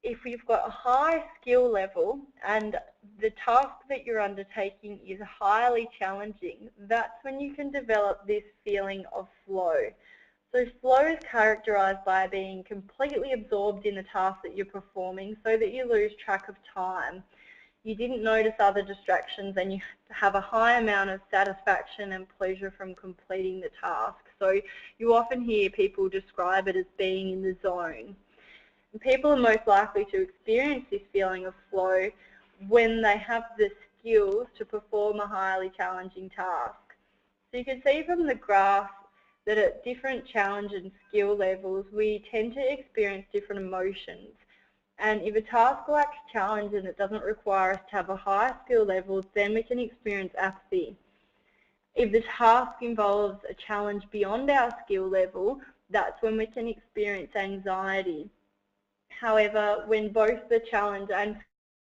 If you've got a high skill level and the task that you're undertaking is highly challenging, that's when you can develop this feeling of flow. So flow is characterized by being completely absorbed in the task that you're performing so that you lose track of time. You didn't notice other distractions and you have a high amount of satisfaction and pleasure from completing the task. So you often hear people describe it as being in the zone. And people are most likely to experience this feeling of flow when they have the skills to perform a highly challenging task. So you can see from the graph that at different challenge and skill levels, we tend to experience different emotions. And if a task lacks challenge and it doesn't require us to have a high skill level, then we can experience apathy. If the task involves a challenge beyond our skill level, that's when we can experience anxiety. However, when both the challenge and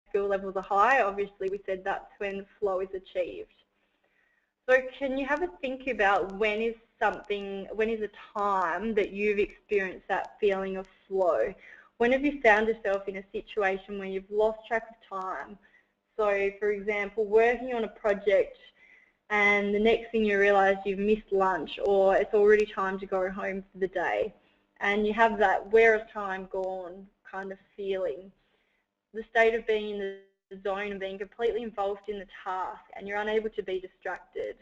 skill levels are high, obviously we said that's when flow is achieved. So can you have a think about when is a time that you've experienced that feeling of flow? When have you found yourself in a situation where you've lost track of time? So for example, working on a project and the next thing you realise you've missed lunch or it's already time to go home for the day and you have that where has time gone kind of feeling. The state of being in the zone and being completely involved in the task and you're unable to be distracted.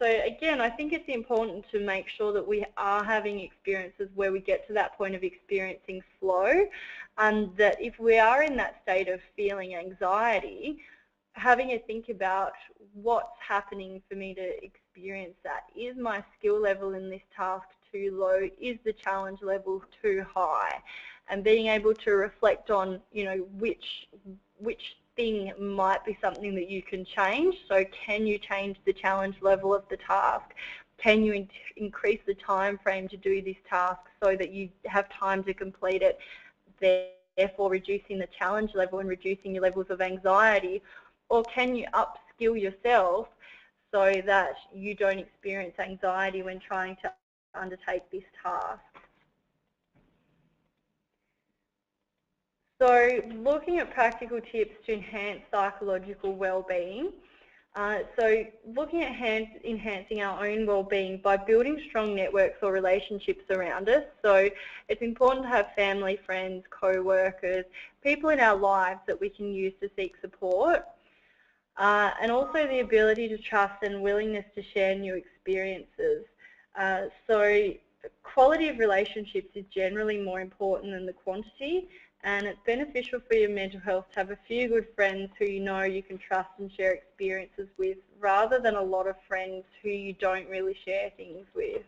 So again, I think it's important to make sure that we are having experiences where we get to that point of experiencing flow, and that if we are in that state of feeling anxiety, having a think about what's happening for me to experience that. Is my skill level in this task too low? Is the challenge level too high? And being able to reflect on, you know, which thing might be something that you can change. So can you change the challenge level of the task? Can you increase the time frame to do this task so that you have time to complete it, therefore reducing the challenge level and reducing your levels of anxiety? Or can you upskill yourself so that you don't experience anxiety when trying to undertake this task? So looking at practical tips to enhance psychological well-being. So looking at enhancing our own well-being by building strong networks or relationships around us. So it's important to have family, friends, co-workers, people in our lives that we can use to seek support. And also the ability to trust and willingness to share new experiences. So quality of relationships is generally more important than the quantity, and it's beneficial for your mental health to have a few good friends who you know you can trust and share experiences with, rather than a lot of friends who you don't really share things with.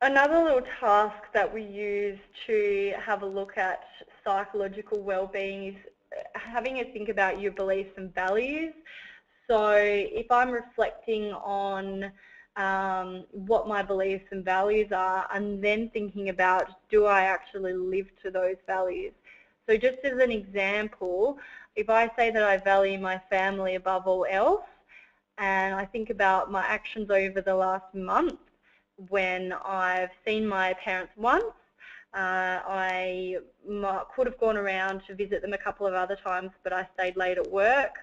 Another little task that we use to have a look at psychological well-being is having a think about your beliefs and values. So if I'm reflecting on what my beliefs and values are, and then thinking about, do I actually live to those values? So just as an example, if I say that I value my family above all else, and I think about my actions over the last month when I've seen my parents once, I could have gone around to visit them a couple of other times, but I stayed late at work.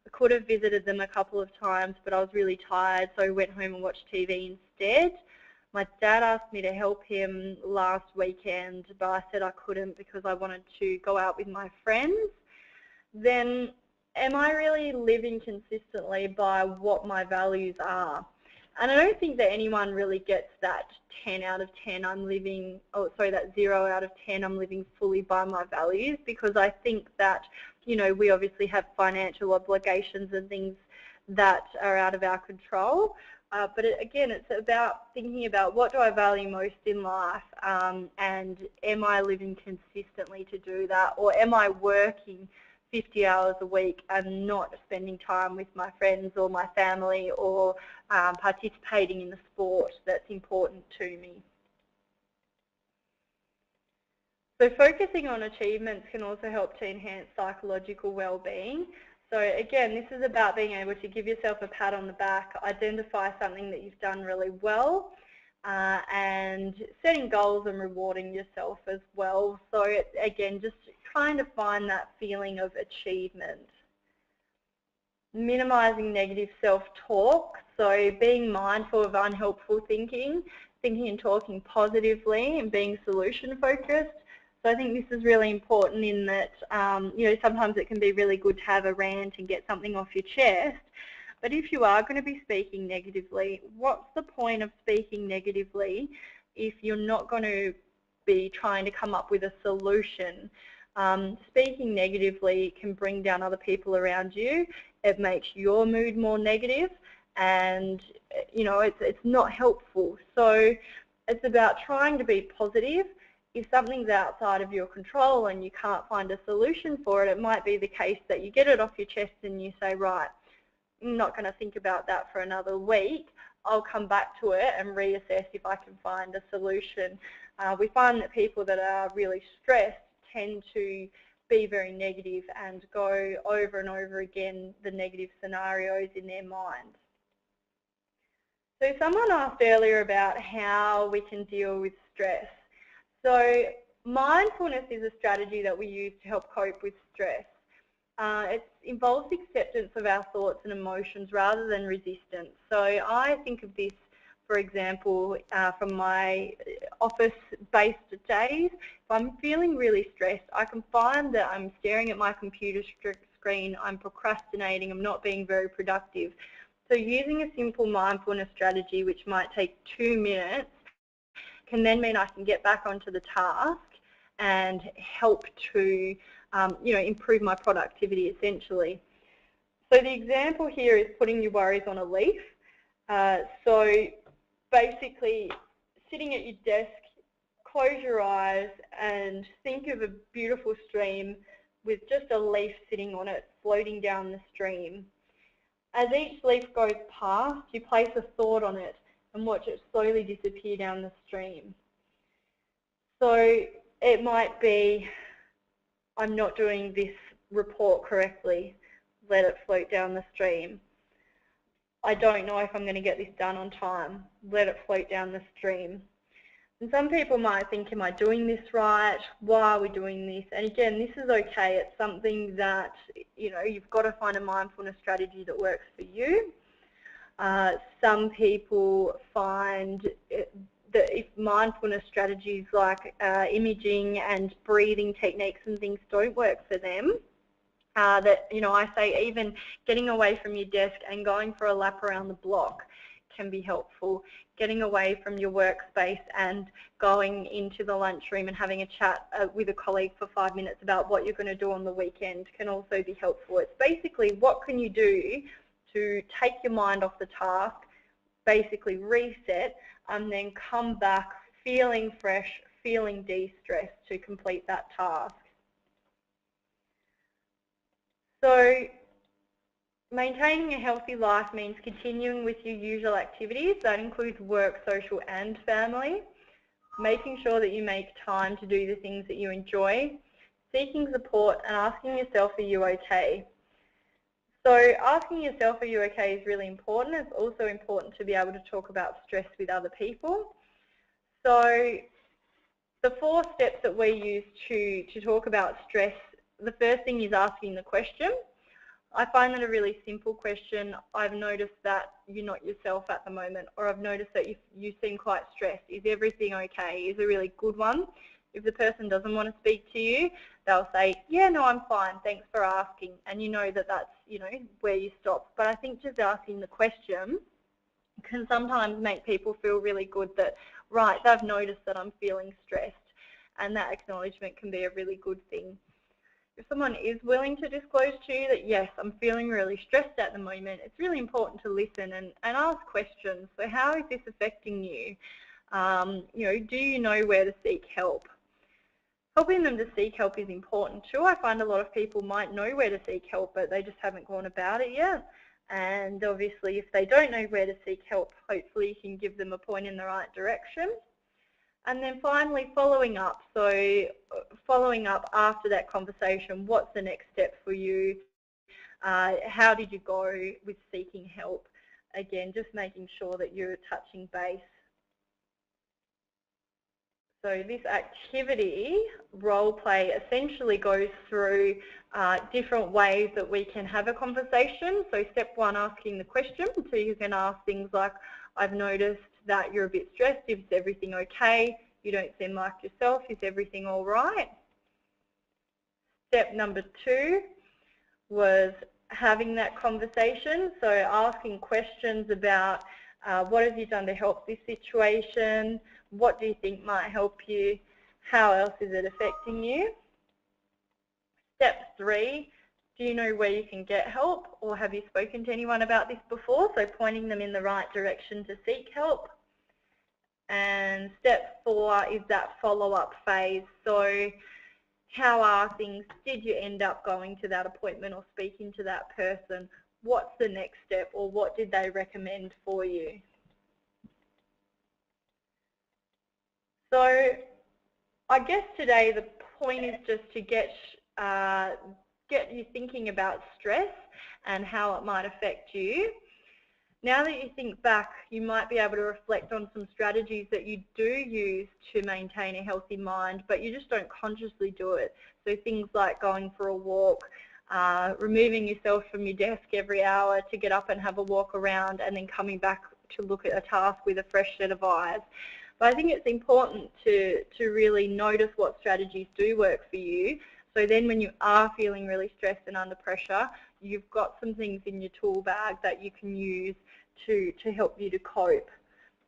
I could have visited them a couple of times, but I was really tired, so I went home and watched TV instead. My dad asked me to help him last weekend, but I said I couldn't because I wanted to go out with my friends. Then am I really living consistently by what my values are? And I don't think that anyone really gets that 10 out of 10 I'm living, oh sorry, that 0 out of 10 I'm living fully by my values, because I think that, you know, we obviously have financial obligations and things that are out of our control. But again, it's about thinking about what do I value most in life, and am I living consistently to do that, or am I working 50 hours a week and not spending time with my friends or my family, or participating in the sport that's important to me. So focusing on achievements can also help to enhance psychological well-being. So again, this is about being able to give yourself a pat on the back, identify something that you've done really well, and setting goals and rewarding yourself as well. So again, just trying to find that feeling of achievement. Minimizing negative self-talk, so being mindful of unhelpful thinking and talking positively, and being solution-focused. So I think this is really important in that, you know, sometimes it can be really good to have a rant and get something off your chest. But if you are going to be speaking negatively, what's the point of speaking negatively if you're not going to be trying to come up with a solution? Speaking negatively can bring down other people around you. It makes your mood more negative, and you know, it's not helpful. So it's about trying to be positive. If something's outside of your control and you can't find a solution for it, it might be the case that you get it off your chest and you say, right, I'm not going to think about that for another week. I'll come back to it and reassess if I can find a solution. We find that people that are really stressed tend to be very negative and go over and over again the negative scenarios in their mind. So someone asked earlier about how we can deal with stress. So mindfulness is a strategy that we use to help cope with stress. It involves acceptance of our thoughts and emotions rather than resistance. So I think of this, for example, from my office-based days. If I'm feeling really stressed, I can find that I'm staring at my computer screen, I'm procrastinating, I'm not being very productive. So using a simple mindfulness strategy, which might take 2 minutes, can then mean I can get back onto the task and help to you know, improve my productivity essentially. So the example here is putting your worries on a leaf. So basically sitting at your desk, close your eyes and think of a beautiful stream with just a leaf sitting on it floating down the stream. As each leaf goes past, you place a thought on it and watch it slowly disappear down the stream. So it might be, I'm not doing this report correctly, let it float down the stream. I don't know if I'm going to get this done on time, let it float down the stream. And some people might think, am I doing this right? Why are we doing this? And again, this is okay. It's something that, you know, you've got to find a mindfulness strategy that works for you. Some people find that if mindfulness strategies like imaging and breathing techniques and things don't work for them, that, you know, I say even getting away from your desk and going for a lap around the block can be helpful. Getting away from your workspace and going into the lunchroom and having a chat with a colleague for 5 minutes about what you're going to do on the weekend can also be helpful. It's basically what can you do to take your mind off the task, basically reset, and then come back feeling fresh, feeling de-stressed to complete that task. So Maintaining a healthy life means continuing with your usual activities. That includes work, social and family. Making sure that you make time to do the things that you enjoy. Seeking support and asking yourself, are you okay? So asking yourself, are you okay, is really important. It's also important to be able to talk about stress with other people. So the 4 steps that we use to talk about stress, the first thing is asking the question. I find that a really simple question. I've noticed that you're not yourself at the moment, or I've noticed that you seem quite stressed. Is everything okay? Is a really good one. If the person doesn't want to speak to you, they'll say, yeah, no, I'm fine, thanks for asking. And you know that that's, where you stop. But I think just asking the question can sometimes make people feel really good that, right, they've noticed that I'm feeling stressed. And that acknowledgement can be a really good thing. If someone is willing to disclose to you that, yes, I'm feeling really stressed at the moment, it's really important to listen and ask questions. So how is this affecting you? Do you know where to seek help? Helping them to seek help is important too. I find a lot of people might know where to seek help, but they just haven't gone about it yet. And obviously, if they don't know where to seek help, hopefully you can give them a point in the right direction. And then finally, following up. So following up after that conversation, what's the next step for you? How did you go with seeking help? Again, just making sure that you're touching base. So this activity, role play, essentially goes through different ways that we can have a conversation. So step 1, asking the question. So you can ask things like, I've noticed that you're a bit stressed. Is everything okay? You don't seem like yourself. Is everything all right? Step number 2 was having that conversation. So asking questions about what have you done to help this situation? What do you think might help you? How else is it affecting you? Step 3, do you know where you can get help, or have you spoken to anyone about this before? So pointing them in the right direction to seek help. And step 4 is that follow-up phase. So how are things? Did you end up going to that appointment or speaking to that person? What's the next step, or what did they recommend for you? So I guess today the point is just to get you thinking about stress and how it might affect you. Now that you think back, you might be able to reflect on some strategies that you do use to maintain a healthy mind, but you just don't consciously do it. So things like going for a walk, removing yourself from your desk every hour to get up and have a walk around, and then coming back to look at a task with a fresh set of eyes. But I think it's important to really notice what strategies do work for you. So then when you are feeling really stressed and under pressure, you've got some things in your tool bag that you can use to help you to cope.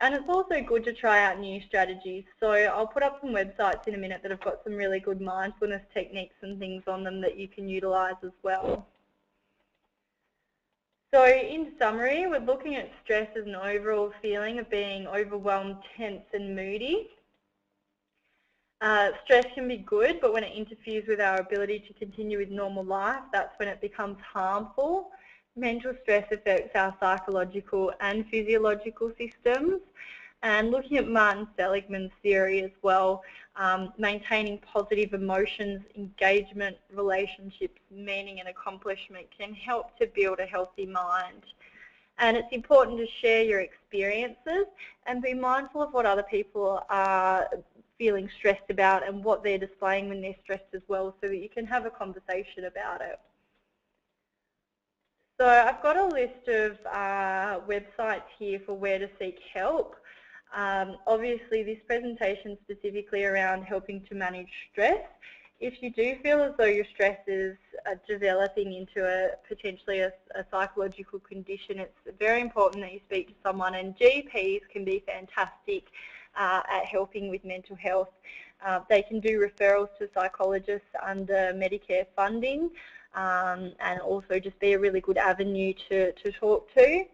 And it's also good to try out new strategies. So I'll put up some websites in a minute that have got some really good mindfulness techniques and things on them that you can utilise as well. So in summary, we're looking at stress as an overall feeling of being overwhelmed, tense and moody. Stress can be good, but when it interferes with our ability to continue with normal life, that's when it becomes harmful. Mental stress affects our psychological and physiological systems. And looking at Martin Seligman's theory as well, maintaining positive emotions, engagement, relationships, meaning and accomplishment can help to build a healthy mind. And it's important to share your experiences and be mindful of what other people are feeling stressed about and what they're displaying when they're stressed as well, so that you can have a conversation about it. So I've got a list of websites here for where to seek help. Obviously this presentation is specifically around helping to manage stress. If you do feel as though your stress is developing into potentially a psychological condition, it's very important that you speak to someone, and GPs can be fantastic at helping with mental health. They can do referrals to psychologists under Medicare funding, and also just be a really good avenue to talk to.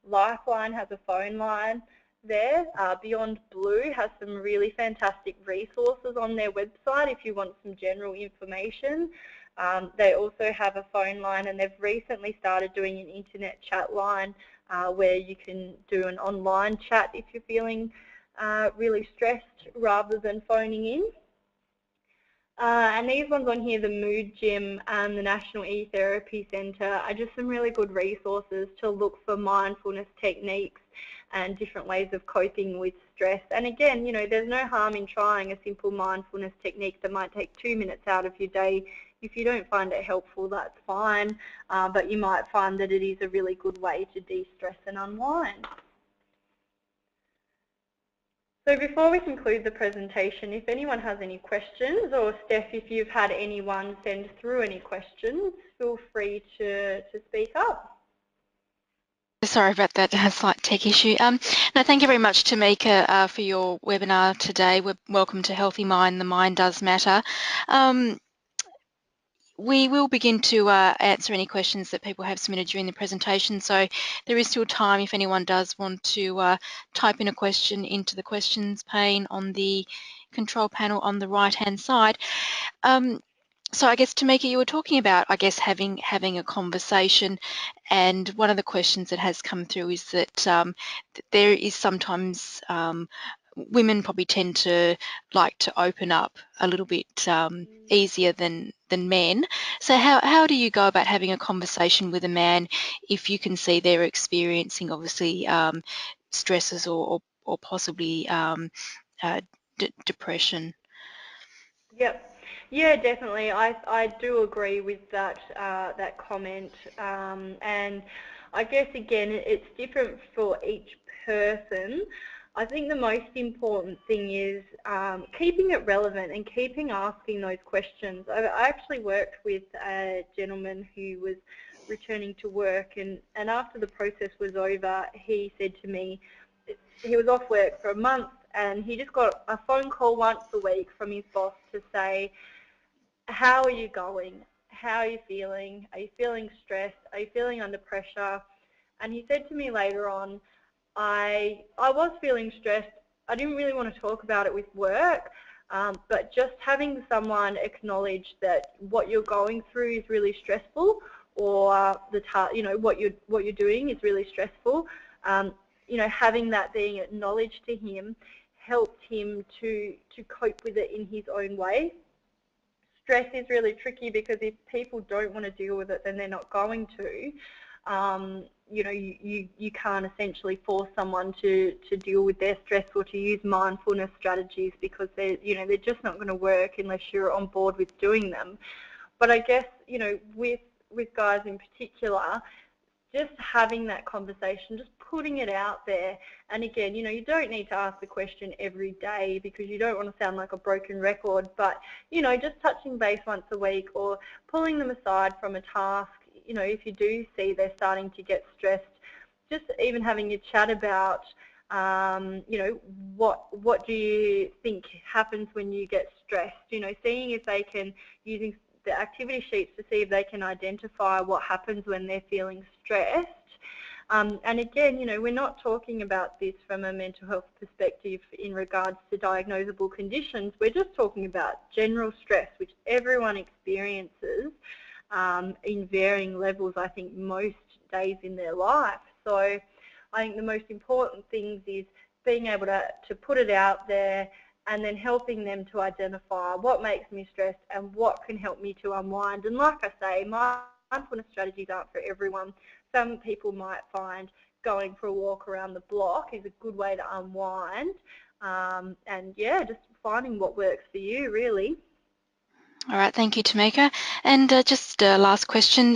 Lifeline has a phone line there. Beyond Blue has some really fantastic resources on their website if you want some general information. They also have a phone line, and they've recently started doing an internet chat line where you can do an online chat if you're feeling really stressed rather than phoning in. And these ones on here, the Mood Gym and the National E-Therapy Centre, are just some really good resources to look for mindfulness techniques and different ways of coping with stress. And again, you know, there's no harm in trying a simple mindfulness technique that might take 2 minutes out of your day. If you don't find it helpful, that's fine, but you might find that it is a really good way to de-stress and unwind. So before we conclude the presentation, if anyone has any questions, or Steph, if you've had anyone send through any questions, feel free to speak up. Sorry about that slight tech issue. No, thank you very much, Tamika, for your webinar today. Welcome to Healthy Mind. The mind does matter. We will begin to answer any questions that people have submitted during the presentation, so there is still time if anyone does want to type in a question into the questions pane on the control panel on the right-hand side. So I guess, Tamika, you were talking about, I guess, having a conversation, and one of the questions that has come through is that there is sometimes women probably tend to like to open up a little bit easier than men. So how do you go about having a conversation with a man if you can see they're experiencing obviously stresses or possibly depression? Yep. Yeah, definitely. I do agree with that that comment, and I guess again it's different for each person. I think the most important thing is keeping it relevant and keeping asking those questions. I actually worked with a gentleman who was returning to work, and after the process was over, he said to me, he was off work for a month, and he just got a phone call once a week from his boss to say, how are you going? How are you feeling? Are you feeling stressed? Are you feeling under pressure? And he said to me later on, I was feeling stressed. I didn't really want to talk about it with work, but just having someone acknowledge that what you're going through is really stressful, or what you're doing is really stressful. Having that being acknowledged to him helped him to cope with it in his own way. Stress is really tricky because if people don't want to deal with it, then they're not going to. You can't essentially force someone to deal with their stress or to use mindfulness strategies, because they're just not going to work unless you're on board with doing them. But I guess, with guys in particular, just having that conversation, just putting it out there. And again, you don't need to ask the question every day because you don't want to sound like a broken record, but, just touching base once a week or pulling them aside from a task, if you do see they're starting to get stressed, just even having a chat about, what do you think happens when you get stressed, seeing if they can, using the activity sheets to see if they can identify what happens when they're feeling stressed. And again, we're not talking about this from a mental health perspective in regards to diagnosable conditions. We're just talking about general stress, which everyone experiences in varying levels, I think, most days in their life. So I think the most important things is being able to put it out there, and then helping them to identify what makes me stressed and what can help me to unwind. And like I say, mindfulness strategies aren't for everyone. Some people might find going for a walk around the block is a good way to unwind. And yeah, just finding what works for you, really. All right, thank you, Tamika. And just last question,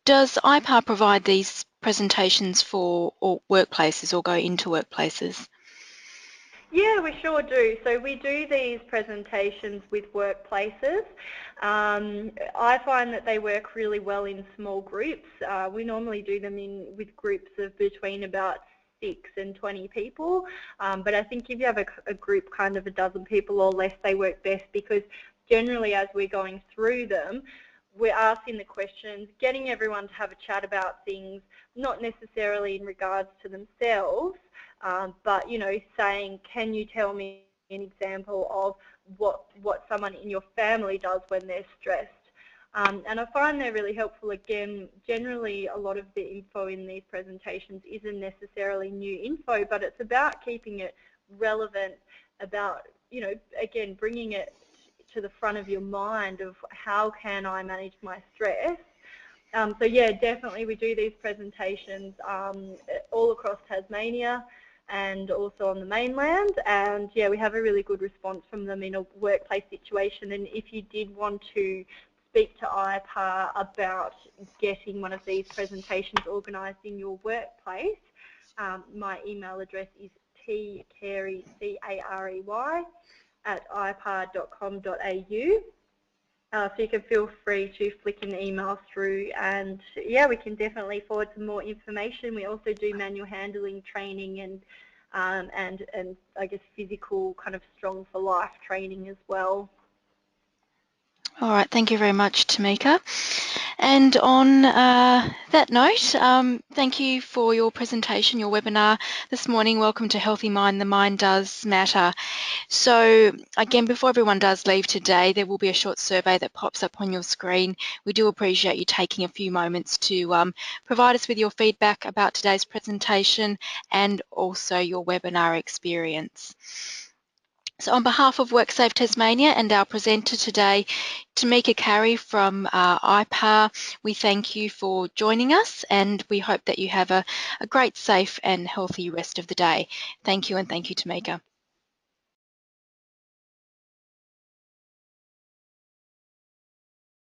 does IPAR provide these presentations for all workplaces or go into workplaces? Yeah, we sure do. So we do these presentations with workplaces. I find that they work really well in small groups. We normally do them with groups of between about 6 and 20 people. But I think if you have a group kind of a dozen people or less, they work best, because generally as we're going through them, we're asking the questions, getting everyone to have a chat about things, not necessarily in regards to themselves, but saying, can you tell me an example of what someone in your family does when they're stressed? And I find they're really helpful. Again, generally a lot of the info in these presentations isn't necessarily new info, but it's about keeping it relevant, about, you know, again, bringing it to the front of your mind of how can I manage my stress. So yeah, definitely we do these presentations all across Tasmania and also on the mainland, and yeah, we have a really good response from them in a workplace situation. And if you did want to speak to IPAR about getting one of these presentations organised in your workplace, my email address is tcarey, C-A-R-E-Y, @ipar.com.au. So you can feel free to flick an email through, and yeah, we can definitely forward some more information. We also do manual handling training and I guess physical kind of strong for life training as well. All right, thank you very much, Tamika. And on that note, thank you for your presentation, your webinar this morning. Welcome to Healthy Mind. The Mind Does Matter. So again, before everyone does leave today, there will be a short survey that pops up on your screen. We do appreciate you taking a few moments to provide us with your feedback about today's presentation and also your webinar experience. So on behalf of WorkSafe Tasmania and our presenter today, Tamika Carey from IPAR, we thank you for joining us, and we hope that you have a great, safe and healthy rest of the day. Thank you, and thank you, Tamika.